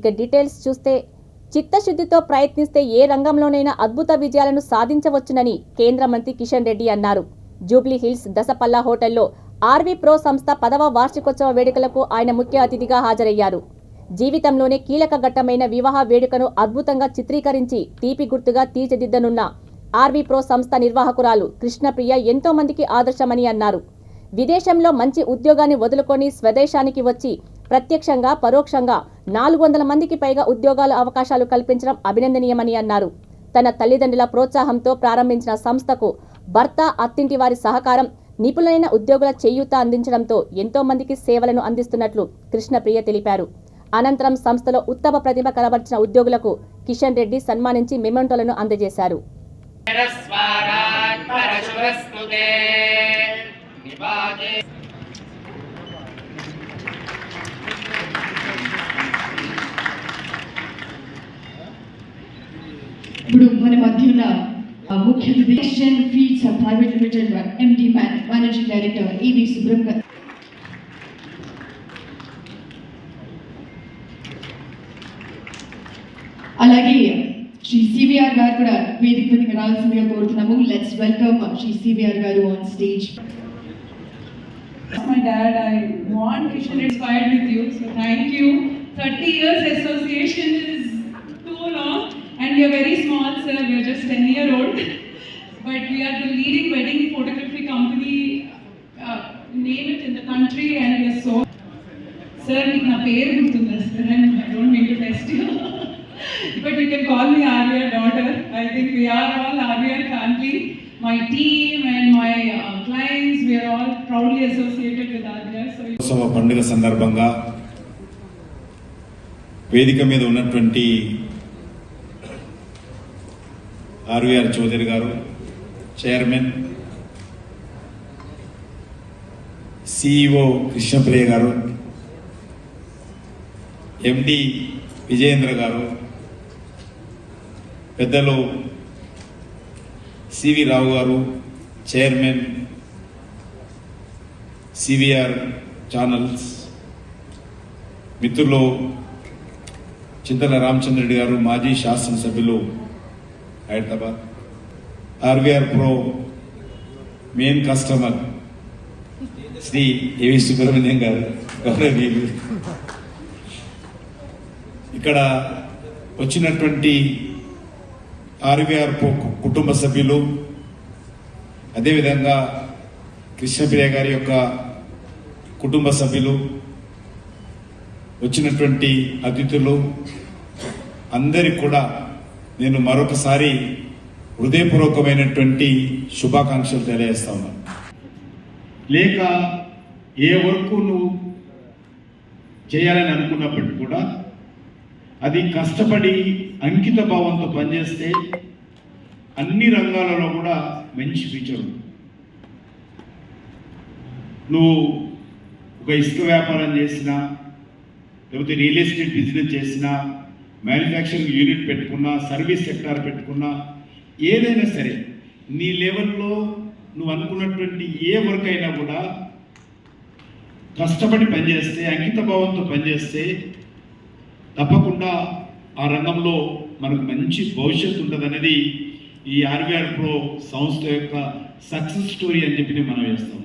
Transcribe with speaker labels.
Speaker 1: ఇక డీటెయిల్స్ చూస్తే చిత్తశుద్ధితో ప్రయత్నిస్తే ఏ రంగంలోనైనా అద్భుత విజయాలను సాధించవచ్చునని కేంద్ర మంత్రి కిషన్ రెడ్డి అన్నారు. జూబ్లీ హిల్స్ దసపల్లా హోటల్లో ఆర్వీ ప్రో సంస్థ 10వ వార్షికోత్సవ వేడుకలకు ఆయన ముఖ్య అతిథిగా హాజరయ్యారు. జీవితంలోనే కీలక ఘట్టమైన వివాహ వేడుకను అద్భుతంగా చిత్రీకరించి తీపి గుర్తుగా తీర్చిదిద్దనున్న ఆర్వీ ప్రో సంస్థ నిర్వాహకురాలు కృష్ణప్రియ ఎంతో మందికి ఆదర్శమని అన్నారు. విదేశంలో మంచి ఉద్యోగాన్ని వదులుకొని స్వదేశానికి వచ్చి ప్రత్యక్షంగా పరోక్షంగా 400 మందికి పైగా ఉద్యోగాల అవకాశాలు కల్పించడం అభినందనీయమని అన్నారు. తన తల్లిదండ్రుల ప్రోత్సాహంతో ప్రారంభించిన సంస్థకు భర్త, అత్తింటి వారి సహకారం, నిపుణులైన ఉద్యోగుల చేయూత అందించడంతో ఎంతో మందికి సేవలను అందిస్తున్నట్లు కృష్ణప్రియ తెలిపారు. అనంతరం సంస్థలో ఉత్తమ ప్రతిభ కనబర్చిన ఉద్యోగులకు కిషన్ రెడ్డి సన్మానించి మెమెంటోలను అందజేశారు.
Speaker 2: ఇప్పుడు మన మధ్యన ముఖ్య అతిథి Asian feeds private limited MD managing director AV Subrahmanyam, అలాగే శ్రీ సివిఆర్ గారు కూడా వేదిక మీదకి రావాల్సిందిగా కోరుతున్నాము. లెట్స్ వెల్కమ్ శ్రీ సివిఆర్ గారు on stage.
Speaker 3: My dad, I want Kishan inspired with you, so thank you. 30 years association is too long, and we are very small, sir. We are just 10-year-old, but we are the leading wedding photography company, name it in the country, and we are so. Sir, meeku na peru gurtunda, sir, and I don't mean to test you, but you can call me Arya daughter. I think we are all Arya family. My team and my clients, we are all proudly associated with Arya. So
Speaker 4: పండుగ సందర్భంగా వేదిక మీద ఉన్నటువంటి RVR Chowdary గారు, chairman, CEO Krishnapriya గారు, ఎండి విజయేంద్ర గారు, పెద్దలు CV రావు గారు, చైర్మన్ సివిఆర్ ఛానల్స్, మిత్రులు చింతల రామచంద్రెడ్డి గారు, మాజీ శాసనసభ్యులు Hyderabad, RVR pro main customer Shri AV Subrahmanyam గారు, గౌరవనీయులు, ఇక్కడ వచ్చినటువంటి ఆర్వీఆర్ ప్రో కుటుంబ సభ్యులు, అదేవిధంగా కృష్ణప్రియ గారి యొక్క కుటుంబ సభ్యులు, వచ్చినటువంటి అతిథులు అందరికి కూడా నేను మరొకసారి హృదయపూర్వకమైనటువంటి శుభాకాంక్షలు తెలియజేస్తా ఉన్నాను. లేక ఏ వర్క్ నువ్వు చేయాలని అనుకున్నప్పటికీ కూడా అది కష్టపడి అంకిత భావంతో పనిచేస్తే అన్ని రంగాలలో కూడా మంచి ఫ్యూచర్ ఉంది. నువ్వు ఒక ఇసుక వ్యాపారం చేసినా, లేకపోతే రియల్ ఎస్టేట్ బిజినెస్ చేసినా, మ్యానుఫ్యాక్చరింగ్ యూనిట్ పెట్టుకున్నా, సర్వీస్ సెక్టార్ పెట్టుకున్నా, ఏదైనా సరే నీ లెవెల్లో నువ్వు అనుకున్నటువంటి ఏ వర్క్ అయినా కూడా కష్టపడి పనిచేస్తే, అంకిత భావంతో పనిచేస్తే తప్పకుండా ఆ రంగంలో మనకు మంచి భవిష్యత్తు ఉంటుందనేది ఈ ఆర్వీఆర్ ప్రో సంస్థ యొక్క సక్సెస్ స్టోరీ అని చెప్పి మనం వేస్తాం.